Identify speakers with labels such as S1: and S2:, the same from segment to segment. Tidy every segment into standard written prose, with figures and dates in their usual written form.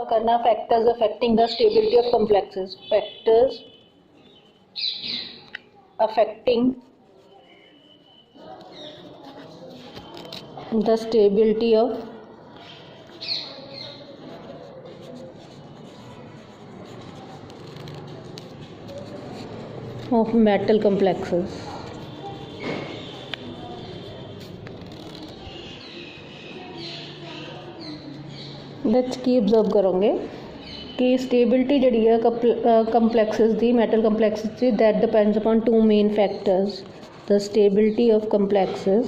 S1: करना factors affecting the stability of complexes. Factors affecting the stability of metal complexes. Let's की observe करोगे कि stability जी है कंपलैक्सिस की मैटल कंपलैक्सिस की that depends upon two main factors. The stability of complexes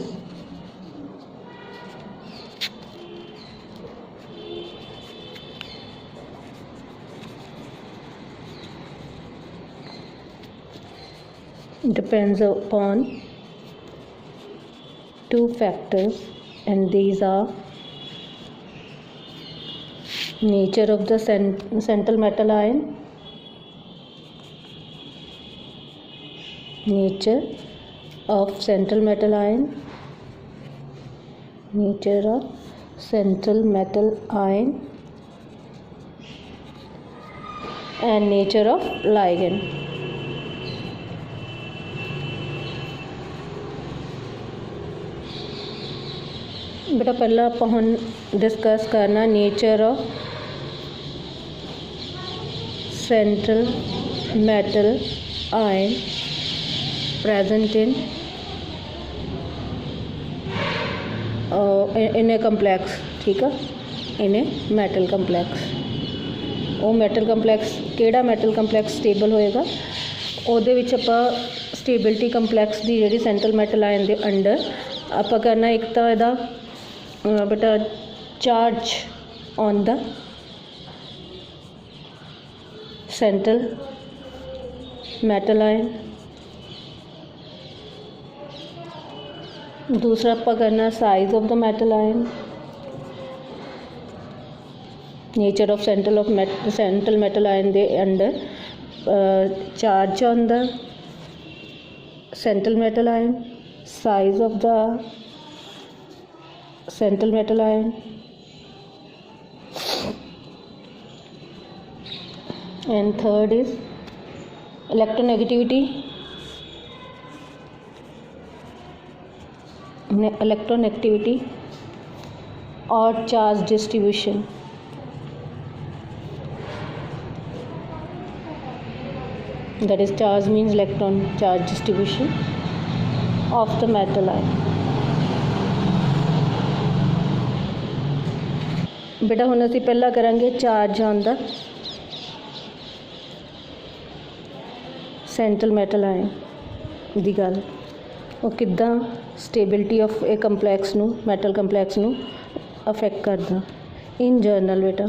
S1: depends upon two factors, and these are nature of the central metal ion, nature of central metal ion, nature of central metal ion, and nature of ligand. बेटा पहला आप हम discuss करना nature of central metal ion present in a complex. ठीक है, in a metal complex. वो metal complex किहड़ा metal complex stable होएगा ਉਹਦੇ ਵਿੱਚ ਆਪਾਂ स्टेबिलिटी कंपलैक्स की जी सेंट्रल मैटल आयन के अंडर आप करना एक तो ਇਹਦਾ बेटा charge on the central metal ion. दूसरा आप करना size of the metal ion, nature of central metal ion के under charge on the central metal ion, size of the central metal ion, and third is electronegativity, or charge distribution. That is charge means electron charge distribution of the metal ion. बेटा हुण असीं पहला करांगे charge on the central metal ion दी गल. वो किद्दां stability of a complex नूं मैटल कंपलैक्स नूं अफेक्ट करदा. इन जर्नल बेटा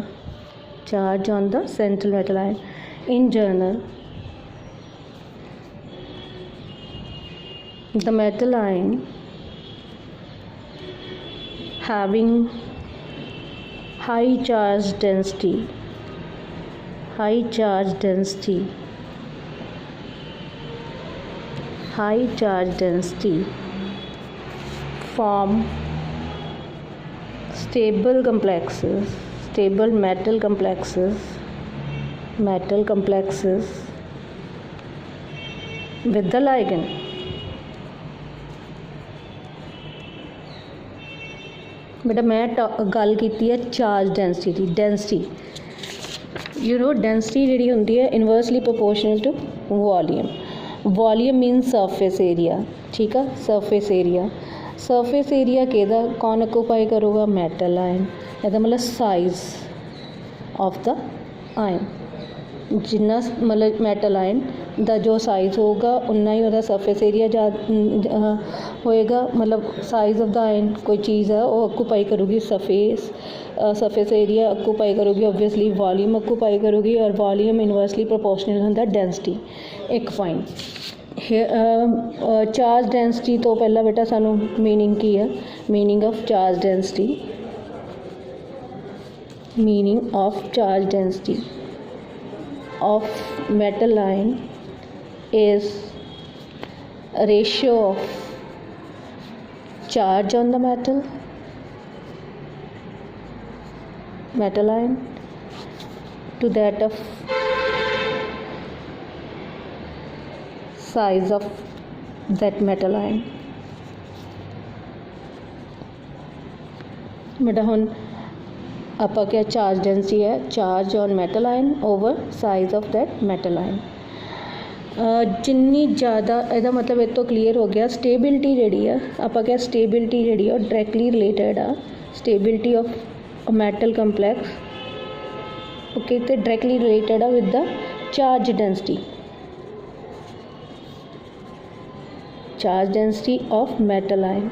S1: charge on the central metal ion in general the metal ion having high charge density form stable metal complexes with the ligand. बेटा मैं गल की है charge density. Density जी होंगी है inversely proportional to volume. Volume means surface area. ठीक है, सरफेस एरिया किहदा कौन ऑक्यूपाई करूँगा मैटल आयन. ਇਹਦਾ मतलब साइज ऑफ द आयन जिन्ना मतलब मैटल आयन का जो साइज होगा उन्ना ही वह सरफेस एरिया होएगा. मतलब साइज ऑफ द आयन कोई चीज़ है वो ऑक्यूपाई करूँगी सरफेस एरिया ऑक्यूपाई करूँगी ओबवियसली वॉल्यूम ऑक्यूपाई करूँगी और वॉल्यूम इनवर्सली प्रोपोर्शनल होंदा डेंसिटी. एक पॉइंट चार्ज डेंसिटी तो पहला बेटा सानू मीनिंग की है. Meaning of charge density of metal ion is a ratio of charge on the metal ion to that of size of that metal ion। बेटा ਹੁਣ ਆਪਾਂ क्या चार्ज डेंसिटी है charge on metal ion over size of that metal ion. जिन्नी ज़्यादा ਇਹਦਾ मतलब ਇਹ ਤੋਂ क्लीयर हो गया स्टेबिलिटी ਜਿਹੜੀ ਆ ਆਪਾਂ क्या स्टेबिलिटी ਜਿਹੜੀ ਆ डायरेक्टली रिलेटेड आ stability of metal complex okay तो डायरेक्टली रिलेटेड आ with the charge density of metal ion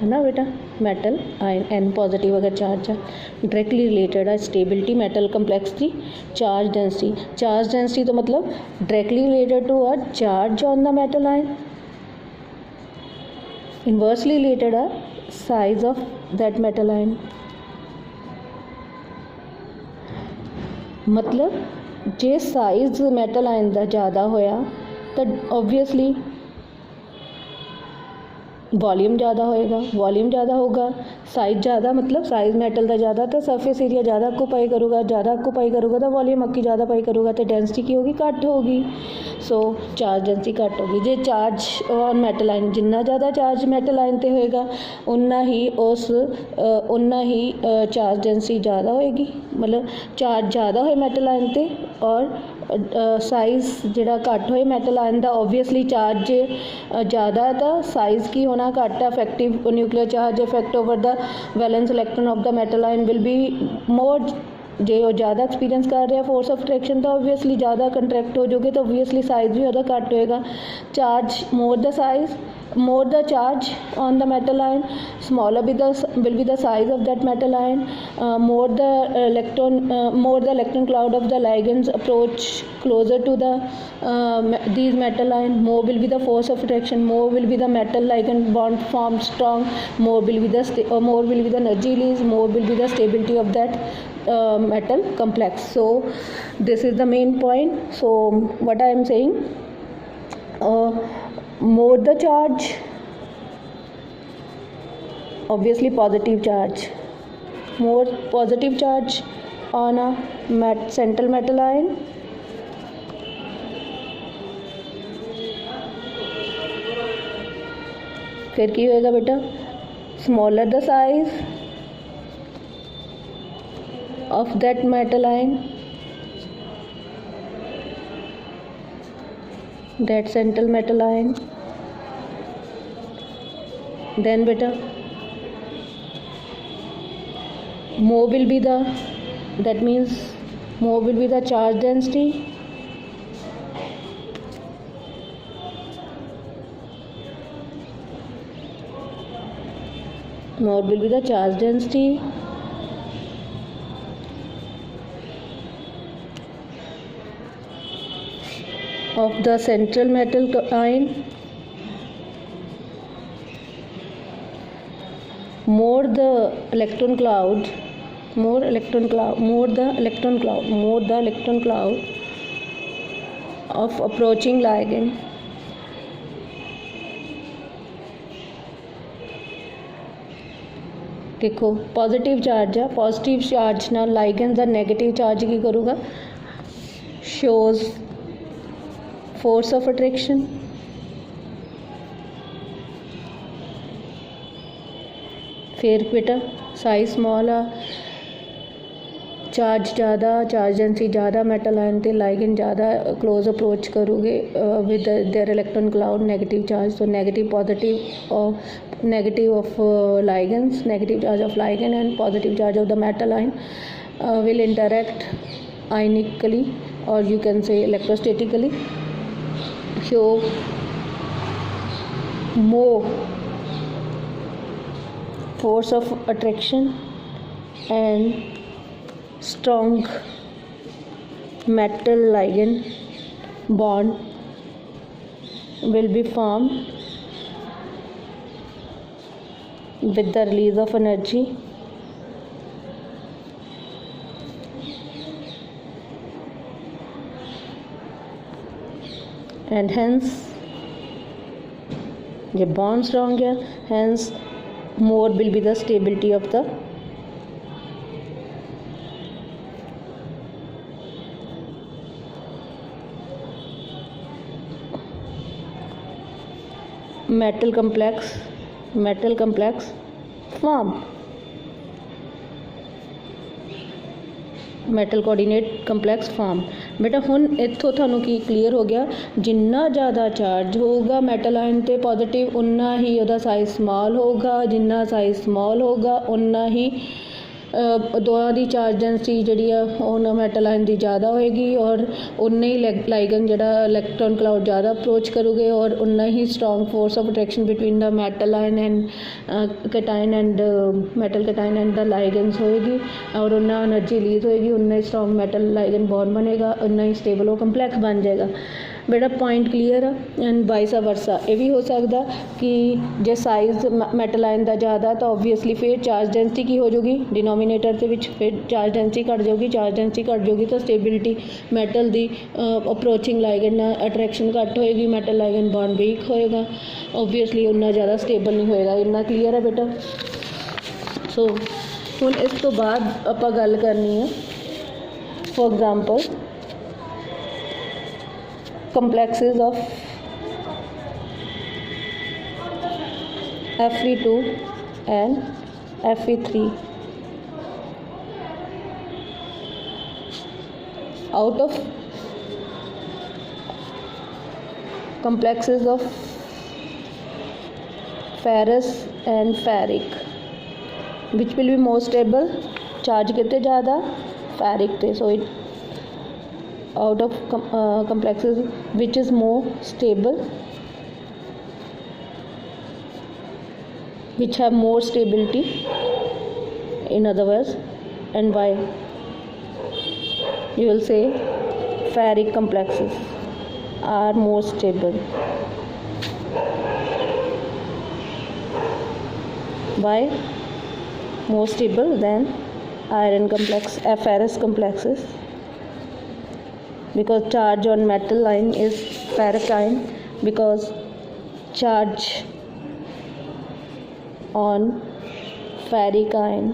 S1: है ना बेटा। मेटल आयन एन पॉजिटिव अगर चार्ज है डायरेक्टली रिलेटेड है स्टेबिलिटी मेटल कंपलैक्स की चार्ज डेंसिटी तो मतलब directly related to a charge on the metal ion inversely related है size of that metal ion. मतलब जे साइज मेटल आयन का ज़्यादा होया तो ऑब्वियसली वॉल्यूम ज़्यादा होएगा वॉल्यूम ज़्यादा होगा साइज ज़्यादा मतलब साइज मेटल का ज़्यादा तो सरफेस एरिया ज़्यादा ऑक्यूपाई करूँगा तो वॉल्यूम अक्की ज़्यादा पाई करूँगा तो डेंसिटी की होगी घट होगी। सो चार्ज डेंसिटी घट होगी जे चार्ज ऑन मेटल आयन जिन्ना ज़्यादा चार्ज मेटल आयन ते होएगा उन्ना ही चार्ज डेंसिटी ज़्यादा होएगी मतलब चार्ज ज़्यादा होए मेटल आयन ते और साइज़ जिहड़ा घट होए मेटल आयन का ऑब्वियसली चार्ज ज़्यादा है तो साइज़ की होना घट है effective nuclear charge effect over the valence electron of the metal ion will be more जे वो ज़्यादा एक्सपीरियंस कर रहे हैं फोर्स ऑफ अट्रैक्शन तो ऑब्वियसली ज़्यादा कंट्रैक्ट हो जाओगे तो ऑब्वियसली साइज़ भी वह घट होएगा। Charge more the size more the charge on the metal ion smaller will be the size of that metal ion more the electron cloud of the ligands approach closer to the these metal ion more will be the force of attraction more will be the metal ligand bond formed strong more will be the energy release more will be the stability of that metal complex। So this is the main point। So what I am saying more the charge obviously positive charge more positive charge on a central metal ion फिर की होएगा बेटा smaller the size of that metal ion that central metal ion then beta more will be the that means more will be the charge density more will be the charge density of the central metal ion more the electron cloud of approaching ligand देखो positive charge है positive charge ना ligand का negative charge की करूँगा shows force of attraction फिर बेटा size small आ charge ज़्यादा चार्ज डेंसिटी ज़्यादा मेटल आयन ते लाइगेंड ज़्यादा क्लोज अप्रोच करोगे with their electron cloud negative charge तो negative of ligands negative charge of ligand and positive charge of the metal ion will interact ionically or you can say electrostatically show more force of attraction and strong metal ligand bond will be formed with the release of energy and hence the bond stronger hence more will be the stability of the metal complex form, metal coordinate complex form. ਬੇਟਾ ਹੁਣ ਇੱਥੋਂ ਤੁਹਾਨੂੰ ਕੀ clear ਹੋ ਗਿਆ, ਜਿੰਨਾ ਜ਼ਿਆਦਾ charge ਹੋਊਗਾ metal ion 'ਤੇ ਪੋਜ਼ੀਟਿਵ ਉਨਾ ਹੀ ਉਹਦਾ ਸਾਈਜ਼ ਸਮਾਲ ਹੋਊਗਾ, ਜਿੰਨਾ ਸਾਈਜ਼ ਸਮਾਲ ਹੋਊਗਾ ਉਨਾ ਹੀ ਦੋਵਾਂ ਦੀ ਚਾਰਜ ਡੈਂਸਿਟੀ ਜਿਹੜੀ ਆ ਉਹ ਮੈਟਲ ਆਇਨ ਦੀ ਜ਼ਿਆਦਾ ਹੋਏਗੀ ਔਰ ਉਨਾ ਹੀ ਲਾਈਗਨ ਜਿਹੜਾ ਇਲੈਕਟ੍ਰੋਨ ਕਲਾਊਡ ਜ਼ਿਆਦਾ ਅਪਰੋਚ ਕਰੂਗੇ ਔਰ ਉਨਾ ਹੀ strong force of attraction between the metal ion and cation and metal cation and the ligands ਹੋਏਗੀ ਔਰ ਉਨਾ ਐਨਰਜੀ ਰਿਲੀਜ਼ ਹੋਏਗੀ, ਉਨਾ ਹੀ ਸਟਰੋਂਗ ਮੈਟਲ ਲਾਈਗਨ ਬੌਂਡ ਬਣੇਗਾ, ਉਨਾ ਹੀ ਸਟੇਬਲ ਉਹ ਕੰਪਲੈਕਸ ਬਣ ਜਾਏਗਾ। ਬੇਟਾ ਪੁਆਇੰਟ ਕਲੀਅਰ ਆ। ਐਂਡ ਵਾਈਸਾ ਵਰਸਾ ਇਹ ਵੀ ਹੋ ਸਕਦਾ ਕਿ ਜੇ ਸਾਈਜ਼ ਮੈਟਲ ਆਇਨ ਦਾ ਜ਼ਿਆਦਾ ਤਾਂ ਓਬਵੀਅਸਲੀ ਫਿਰ ਚਾਰਜ ਡੈਂਸਿਟੀ ਕੀ ਹੋ ਜਾਊਗੀ ਡਿਨੋਮੀਨੇਟਰ ਦੇ ਵਿੱਚ, ਫਿਰ ਚਾਰਜ ਡੈਂਸਿਟੀ ਘੱਟ ਜਾਊਗੀ, ਚਾਰਜ ਡੈਂਸਿਟੀ ਘੱਟ ਜਾਊਗੀ ਤਾਂ ਸਟੇਬਿਲਿਟੀ ਮੈਟਲ ਦੀ ਅਪਰੋਚਿੰਗ ਲਾਈਗਨ ਨਾਲ ਅਟਰੈਕਸ਼ਨ ਘੱਟ ਹੋਏਗੀ, ਮੈਟਲ ਲਾਈਗਨ ਬੌਂਡ ਵੀਕ ਹੋਏਗਾ, ਓਬਵੀਅਸਲੀ ਉਨਾ ਜ਼ਿਆਦਾ ਸਟੇਬਲ ਨਹੀਂ ਹੋਏਗਾ। ਇੰਨਾ ਕਲੀਅਰ ਹੈ ਬੇਟਾ। ਸੋ ਹੁਣ ਇਸ ਤੋਂ ਬਾਅਦ ਆਪਾਂ ਗੱਲ ਕਰਨੀ ਹੈ for example complexes of Fe2 and Fe3. Out of complexes of ferrous and ferric, which will be more stable? Charge कितने ज़्यादा? Ferric थे, so it out of complexes which is more stable, which have more stability, in other words, and why? You will say ferric complexes are more stable. Why more stable than iron complex, ferrous complexes? Because charge on metal ion is ferric ion, because charge on ferric ion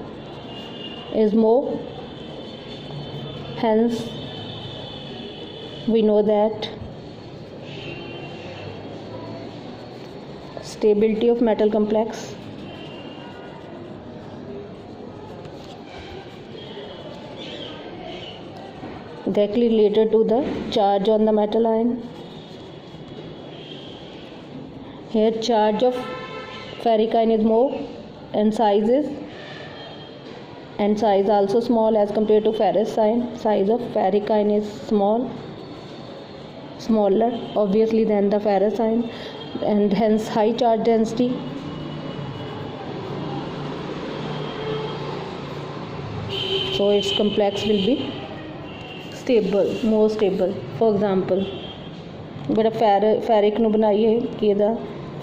S1: is more, hence we know that stability of metal complex directly related to the charge on the metal ion. Here charge of ferric ion is more and size also small as compared to ferrous ion. Size of ferric ion is smaller obviously than the ferrous ion, and hence high charge density. So its complex will be stable, more stable. For example, बड़ा ferric ਨੂੰ ਬਣਾਈਏ ਕਿ ਇਹਦਾ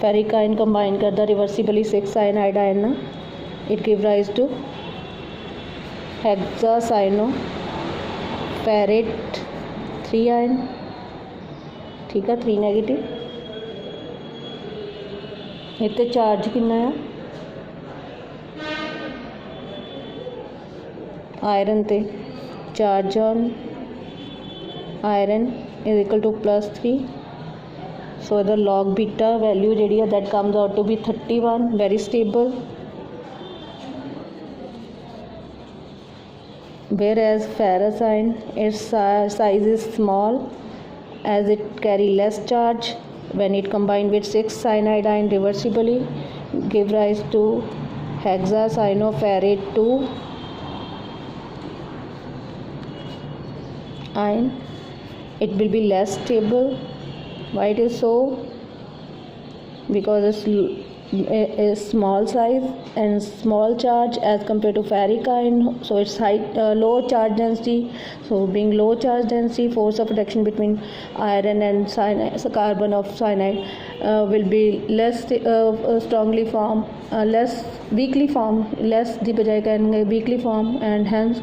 S1: ferric ion combine ਕਰਦਾ reversibly 6 cyanide ion ਨਾਲ, it give rise to hexacyanoferrate 3 ion, ठीक है, 3 negative. ਇੱਥੇ ਚਾਰਜ ਕਿੰਨਾ ਆ ਆਇਰਨ ਤੇ, charge on iron is equal to +3, so the log beta value ਜਿਹੜੀ ਹੈ that comes out to be 31, very stable, whereas ferrous ion its size is small as it carry less charge. When it combined with 6 cyanide ion reversibly give rise to hexacyanoferrate 2 ion. It will be less stable. Why it is so? Because it's small size and small charge as compared to ferric ion, so it's low charge density. So being low charge density, force of attraction between iron and cyanide, so carbon of cyanide will be less strongly formed, less weakly formed, less the बजाय कहेंगे weakly formed, and hence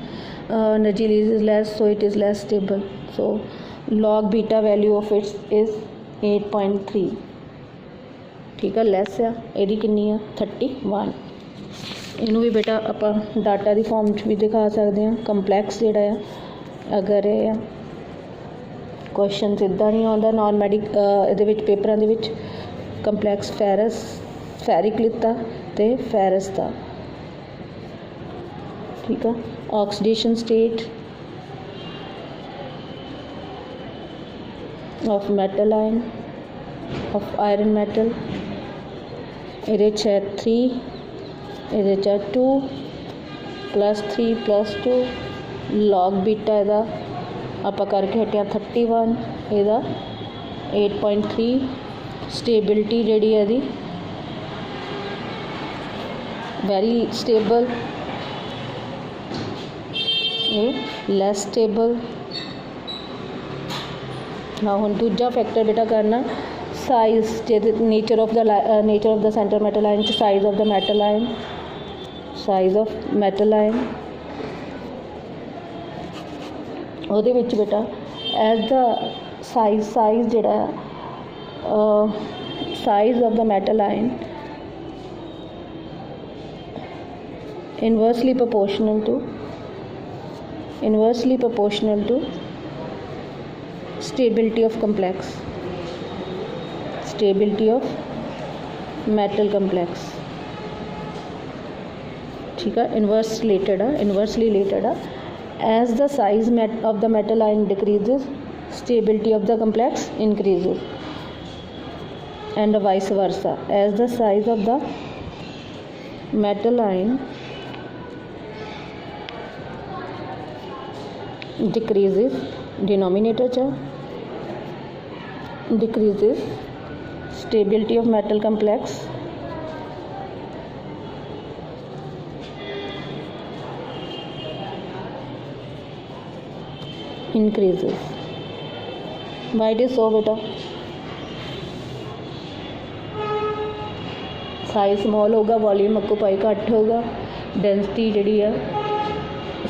S1: energy release is less, so it is less stable. So log beta value of it is 8.3, ਠੀਕ ਆ, ਲੈਸ ਆ, ਇਹਦੀ ਕਿੰਨੀ ਆ 31। ਇਹਨੂੰ ਵੀ ਬੇਟਾ ਆਪਾਂ ਡਾਟਾ ਦੀ ਫਾਰਮ 'ਚ ਵੀ ਦਿਖਾ ਸਕਦੇ ਹਾਂ। ਕੰਪਲੈਕਸ ਜਿਹੜਾ ਆ, ਅਗਰ ਇਹ ਆ ਕੁਐਸਚਨ ਸਿੱਧਾ ਨਹੀਂ ਆਉਂਦਾ ਨੋਨ ਮੈਡੀਕ ਇਹਦੇ ਵਿੱਚ ਪੇਪਰਾਂ ਦੇ ਵਿੱਚ, ਕੰਪਲੈਕਸ ਫੈਰਿਕ ਲਿੱਤਾ ਤੇ ਫੈਰਸ ਦਾ। ठीक है। Oxidation state of metal ion of iron metal ये 3 ये 2 +3 +2 लॉग बीटा इहदा आप करके हटिया 31 इहदा 8.3 स्टेबिलिटी जिहड़ी है दी वेरी स्टेबल लैस स्टेबल। हाँ हुण दूजा फैक्टर बेटा करना साइज जे nature of the centre metal ion size of the metal ion size of metal ion ਉਹਦੇ ਵਿੱਚ बेटा एज द साइज ਜਿਹੜਾ size of the metal ion inversely proportional to stability of metal complex। ठीक है। Inversely related है as the size of the metal ion decreases stability of the complex increases and vice versa as the size of the metal ion decreases denominator decreases stability of metal complex increases। why it is so beta size small होगा volume occupy घट होगा density जी है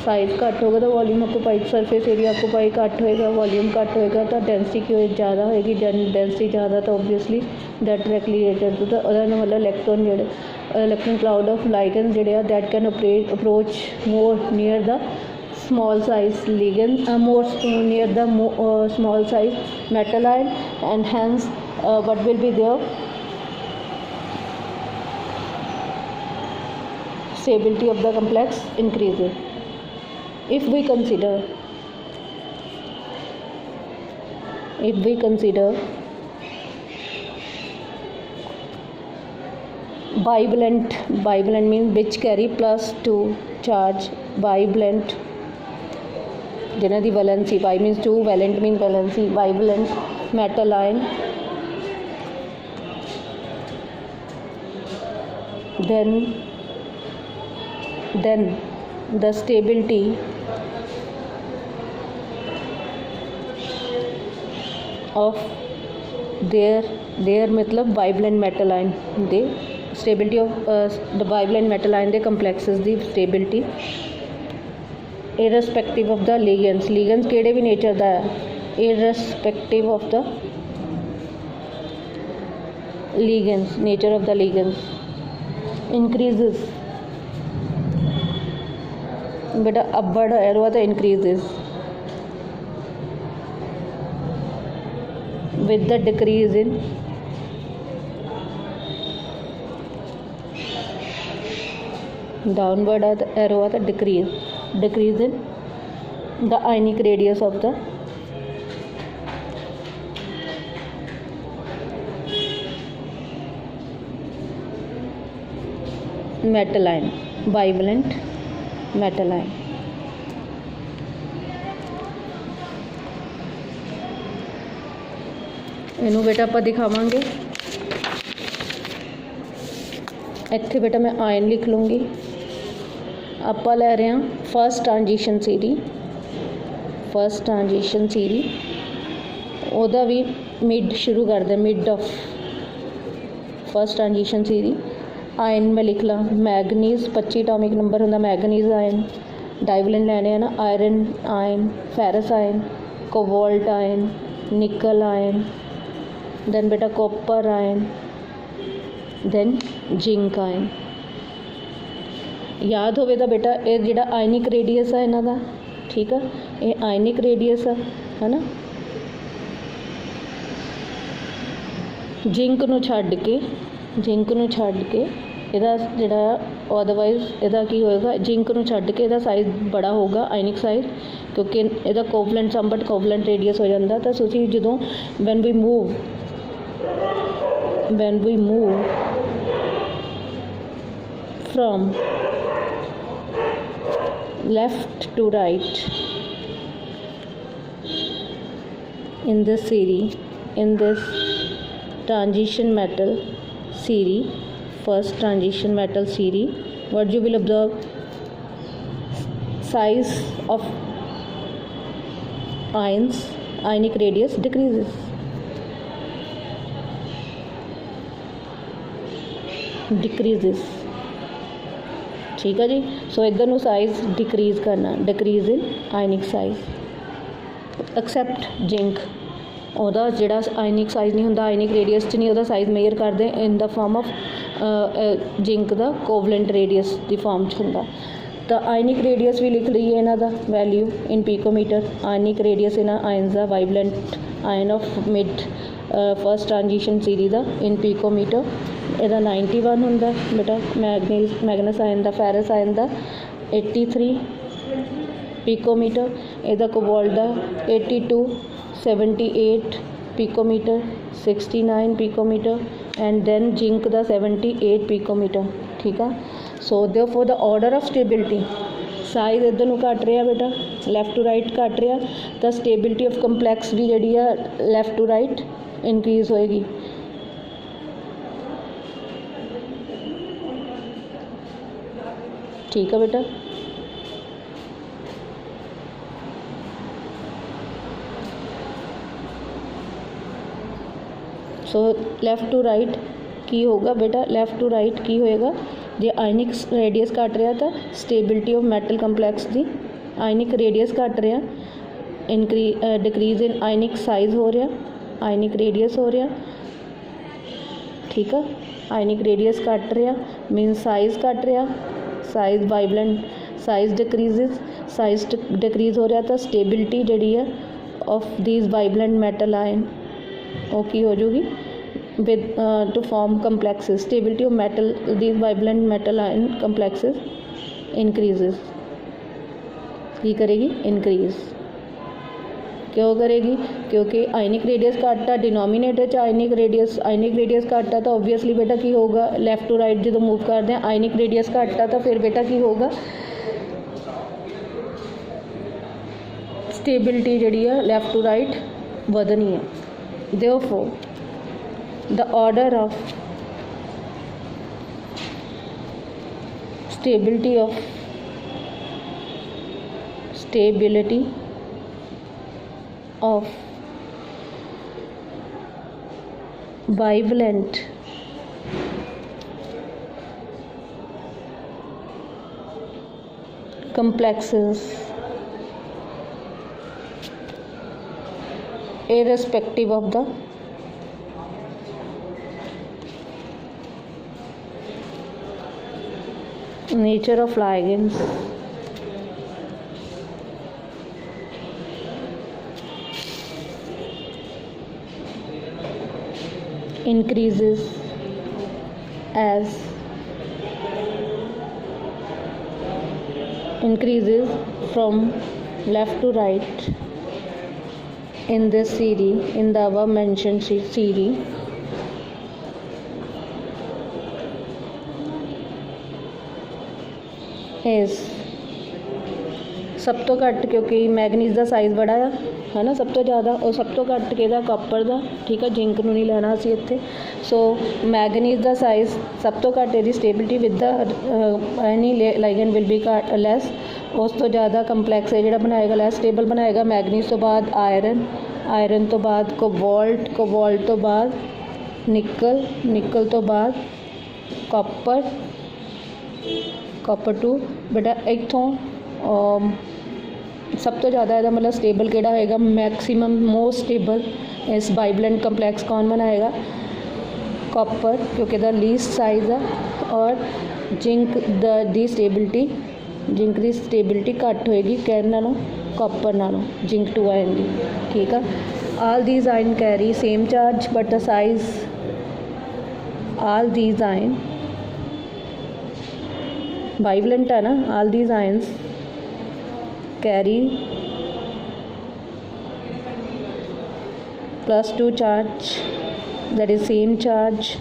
S1: size घट होगा तो volume occupy surface area occupy घट होएगा volume घट होएगा तो डेंसिटी क्यों ज़्यादा होएगी डेंसिटी ज़्यादा तो obviously that directly related to मतलब इलेक्ट्रॉन जोड़े इलेक्ट्रॉन क्लाउड ऑफ लाइगन जोड़े that can approach more near the small size ligand more near the small size metal ion and hence what will be there stability of the complex increases। if we consider bivalent means which carry +2 charge bivalent जिन्हें the valency by means 2 valent mean valency bivalent metal ion then the stability of their मतलब bivalent metal ion the stability of the bivalent metal ion the complexes the stability irrespective of the ligands ਕਿਹੜੇ ਵੀ nature ਦਾ ਹੈ irrespective of the ligands nature of the ligands increases बेटा upward arrow है तो increases with the decrease in downward arrow है तो decrease in the ionic radius of the metal ion bivalent metal ion। ਇਹਨੂੰ बेटा ਆਪਾਂ ਦਿਖਾਵਾਂਗੇ ਇੱਥੇ बेटा मैं आयन लिख लूँगी ਆਪਾਂ ਲੈ ਰਹੇ ਹਾਂ फर्स्ट ट्रांजिशन सीरी ਉਹਦਾ ਵੀ मिड शुरू करते mid of first transition series ion मैं लिख ला मैगनीज 25 एटॉमिक नंबर होंगे मैगनीज आयन डाइवलेंट लैने हैं ना iron ion ferrous ion cobalt ion nickel ion then बेटा copper ion then zinc ion याद होवे तो बेटा ये जिहड़ा आयनिक रेडियस है इन्हां दा ठीक है ये आयनिक रेडियस है ना जिंक नूं छड्ड के ਇਹਦਾ ਜਿਹੜਾ ਅਦਰਵਾਈਜ਼ ਇਹਦਾ ਕੀ ਹੋਏਗਾ, ਜਿੰਕ ਨੂੰ ਛੱਡ ਕੇ ਇਹਦਾ ਸਾਈਜ਼ ਬੜਾ ਹੋਊਗਾ, ਆਇਨਿਕ ਸਾਈਜ਼, ਕਿਉਂਕਿ ਇਹਦਾ ਕੋਵਲੈਂਟ ਸਮਬਟ ਕੋਵਲੈਂਟ ਰੇਡੀਅਸ ਹੋ ਜਾਂਦਾ। ਤਾਂ ਤੁਸੀਂ ਜਦੋਂ when we move from left to right in this series, in this transition metal series, first transition metal series, what you will observe, size of ions, ionic radius decreases, ठीक है जी। So इधर ਨੂੰ size decrease करना, decrease in ionic size, except zinc, ਉਹਦਾ ਜਿਹੜਾ ionic size ਨਹੀਂ ਹੁੰਦਾ, ionic radius 'ਚ ਨਹੀਂ ਉਹਦਾ ਸਾਈਜ਼ ਮੇਜਰ ਕਰਦੇ in the form of zinc ਦਾ ਕੋਵਲੈਂਟ ਰੇਡੀਅਸ ਦੀ ਫਾਰਮ 'ਚ ਹੁੰਦਾ। ਤਾਂ ਆਇਨਿਕ ਰੇਡੀਅਸ ਵੀ ਲਿਖ ਲਈਏ ਇਹਨਾਂ ਦਾ value in picometre. Ionic radius ਇਹਨਾਂ ਆਇਨਸ ਦਾ bivalent ion of mid first transition series ਦਾ ਇਨ ਪੀਕੋਮੀਟਰ ਇਹਦਾ 91 ਹੁੰਦਾ ਬੇਟਾ, ਮੈਗਨਸ ਆਇਨ ਦਾ, ਫੈਰਸ ਆਇਨ ਦਾ 83 ਪੀਕੋਮੀਟਰ, ਇਹਦਾ ਕੋਬਾਲਟ ਦਾ 82, 78 picometre, 69 picometre and then zinc ਦਾ 78 ਪਿਕੋਮੀਟਰ, ਠੀਕ ਆ। ਸੋ therefore the order of stability, size ਇੱਧਰ ਨੂੰ ਘੱਟ ਰਿਹਾ ਬੇਟਾ, ਲੈਫਟ ਟੂ ਰਾਈਟ ਘੱਟ ਰਿਹਾ, ਤਾਂ ਸਟੇਬਿਲਿਟੀ ਆਫ ਕੰਪਲੈਕਸ ਵੀ ਜਿਹੜੀ ਆ ਲੈਫਟ ਟੂ ਰਾਈਟ ਇਨਕਰੀਜ਼ ਹੋਏਗੀ। ठीक है बेटा, सो लैफ्ट टू राइट की होगा बेटा, लैफ्ट टू राइट की होएगा जे आयनिक रेडियस घट रहा था, स्टेबिलिटी ऑफ मैटल कंपलैक्स की, आयनिक रेडियस घट रहा, डिक्रीज इन आयनिक साइज हो रहा, आयनिक रेडियस हो रहा, ठीक है। आयनिक रेडियस घट रहा मीन साइज घट रहा, size divalent size decreases, size decrease हो रहा, तो स्टेबिलिटी जी है of these divalent metal ion वो की हो जाएगी with to form complexes, stability of metal these divalent metal ion complexes increases, की करेगी इंक्रीज, क्यों करेगी, क्योंकि आयनिक रेडियस घट है, डिनोमीनेटर च आयनिक रेडियस घट है, तो ओबवियसली बेटा की होगा, लैफ्ट टू राइट जो मूव करते हैं आयनिक रेडियस घट है, तो फिर बेटा की होगा, स्टेबिलिटी जी है लैफ्ट टू राइट वधनी है। Therefore the order of stability of bivalent complexes irrespective of the nature of ligands increases from left to right in this series, in the above mentioned series, is सब तो घट, क्योंकि manganese का size बड़ा है ना, सब तो ज़्यादा, और सब तो घट किहदा कॉपर का, ठीक है, जिंक नूं नहीं लेना असीं इत्थे। सो मैगनीज का साइज़ सब तो घट, इहदी stability with the any ligand will be less, उस तो ज़्यादा कंपलैक्स है जिहड़ा बनाएगा लैस स्टेबल बनाएगा। मैगनीज तो बाद आयरन तो बाद कोबाल्ट तो बाद निकल तो बाद कॉपर टू बेटा इत्थों सब तो ज़्यादा ਇਹਦਾ मतलब स्टेबल ਕਿਹੜਾ होएगा, मैक्सिमम मोस्ट स्टेबल इस बाइवलेंट कंपलैक्स कौन बनाएगा, कॉपर, क्योंकि इसका लीस्ट साइज़ है, और जिंक दी स्टेबिलिटी घट होएगी कैन नालों, कॉपर नालों, जिंक 2 आयन की, ठीक है। All these ion carry same charge but the size all these ion bivalent है ना, all these ions carry +2 charge, that is same charge,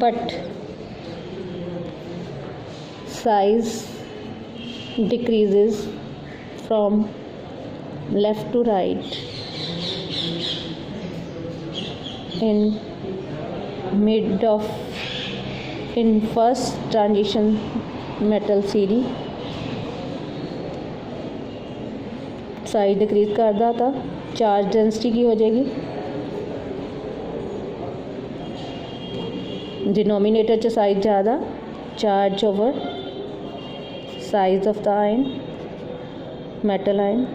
S1: but size decreases from left to right in first transition metal series. Size decrease करता था, charge density की हो जाएगी, denominator च size ज़्यादा, charge over size of the ion, metal ion.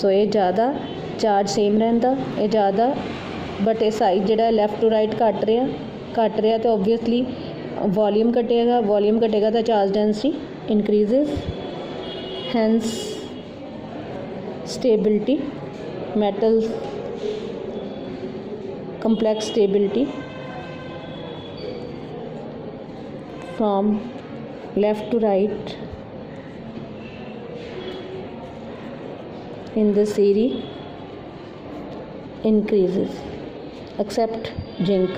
S1: So ये ज़्यादा, charge same रहिंदा, ये ज़्यादा, बट ये साइज जिहड़ा लैफ्ट टू राइट घट रहा तो ओबवियसली वॉल्यूम घटेगा तो charge density increases, hence stability, metal complex stability from left to right in this series increases except zinc.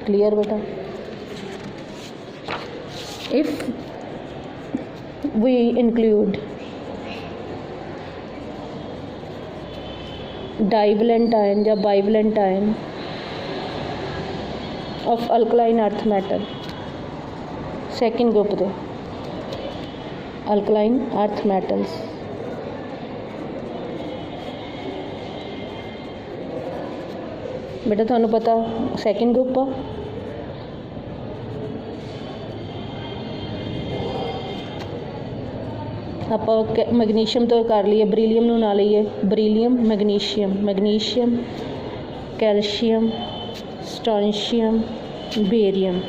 S1: Clear beta? If we include divalent ion या bivalent ion of alkaline earth metal, second group they alkaline earth metals, बेटा थानू पता second group आ, ਆਪਾਂ magnesium तो कर लीए, beryllium नू ना लईए, beryllium magnesium calcium strontium barium.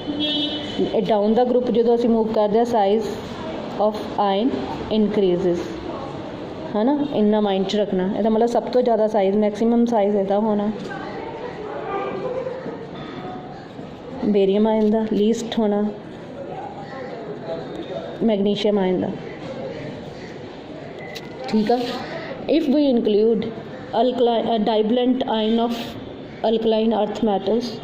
S1: Down the group जो असीं मूव करते हैं साइज ऑफ आयन इनक्रीजेस, है ना, इन्ना माइंड च रखना। ਇਹਦਾ मतलब सब तो ज़्यादा साइज मैक्सीमम साइज ਇਹਦਾ होना बेरियम आयन का, लीस्ट होना मैग्नीशियम आयन का। ठीक है, if we include divalent ion of alkaline earth metals,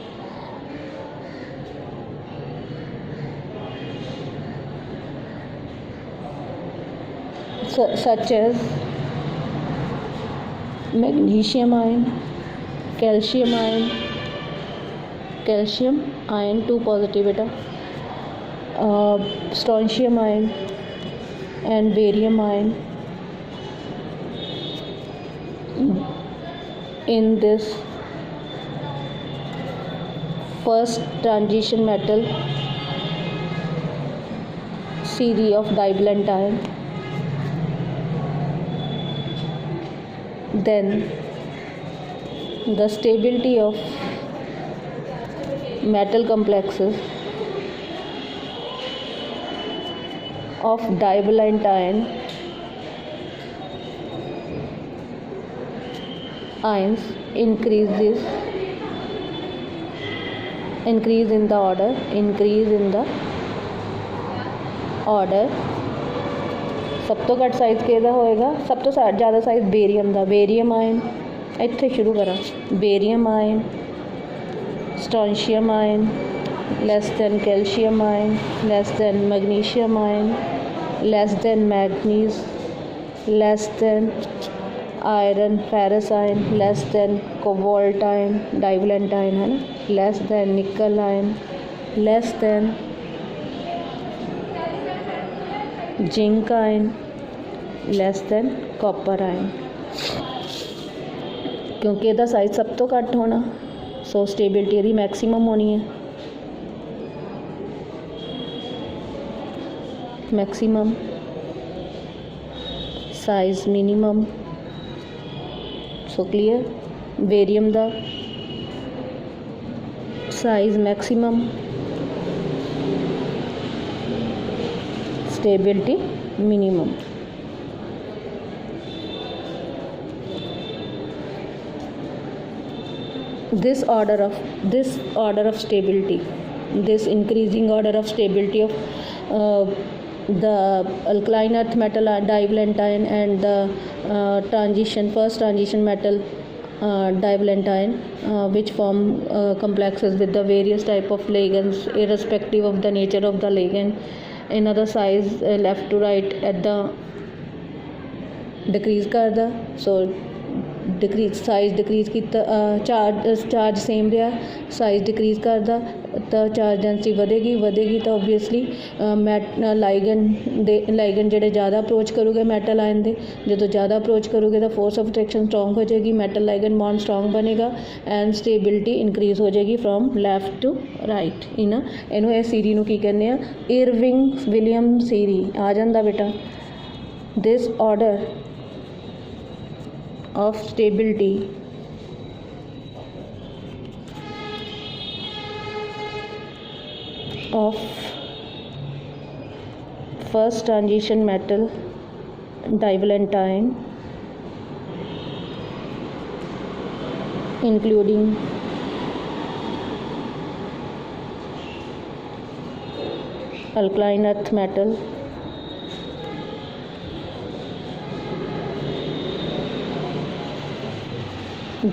S1: such as magnesium ion, calcium ion 2 positive beta, strontium ion and barium ion, in this first transition metal series of divalent ion, then the stability of metal complexes of divalent ions increase in the order सब तो घट size किहदा होएगा, सब तो ज़्यादा size barium का, barium ion इत्थे शुरू करा, barium ion, strontium ion less than calcium ion, less than magnesium ion, less than manganese, less than iron ferrous ion, less than cobalt ion divalent ion, है ना, less than nickel ion, less than zinc ion, less than copper ion. क्योंकि ਇਹਦਾ size सब तो घट होना, so stability ਇਹਦੀ maximum होनी है, maximum size minimum. So clear, barium का size maximum, stability minimum. This order of stability, this increasing order of stability of the alkaline earth metal divalentine and the first transition metal divalentine, which form complexes with the various type of ligands irrespective of the nature of the ligand. Another size left to right at the decrease करदा, so size decrease किया, charge same रहा, size decrease करदा तो charge density ਵਧੇਗੀ तो obviously ligand ਜਿਹੜੇ ज़्यादा approach करूगे metal ion ਦੇ, जो ज़्यादा अप्रोच करोगे तो फोर्स ऑफ अट्रैक्शन स्ट्रॉन्ग हो जाएगी, मैटल लाइगन बॉन्ड स्ट्रॉन्ग बनेगा एंड स्टेबिलिटी इंक्रीज हो जाएगी फ्रॉम लैफ्ट टू राइट। इनू इस सीरी नू की कहने आ, इरविंग विलियम सीरी आ जाता बेटा। This order of stability of first transition metal divalentine including alkaline earth metal,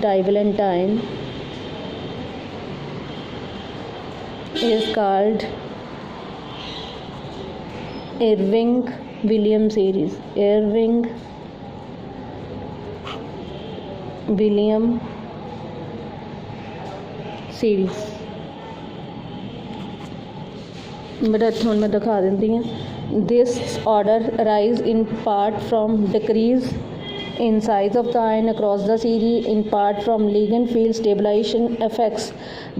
S1: divalentine, is called Irving-Williams series. Irving-Williams series। But हुण मैं दिखा देती हूँ। This order arise in part from decrease in size of the ion across the series, in part from ligand field stabilization effects.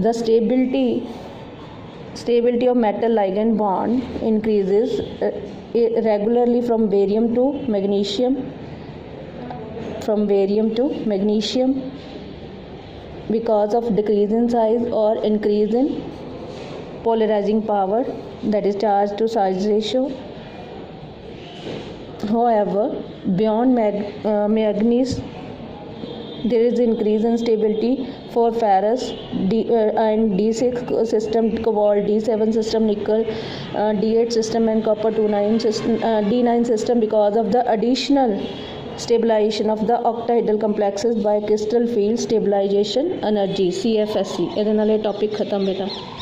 S1: The stability of metal ligand bond increases regularly from barium to magnesium, because of decrease in size or increase in polarizing power, that is charge to size ratio. However, beyond manganese, there is increase in stability for ferrous and D6 system, cobalt D7 system, nickel D8 system and copper D9 system because of the additional stabilization of the octahedral complexes by crystal field stabilization energy CFSE। ਇਹਦੇ ਨਾਲ ਇਹ topic खत्म बेटा।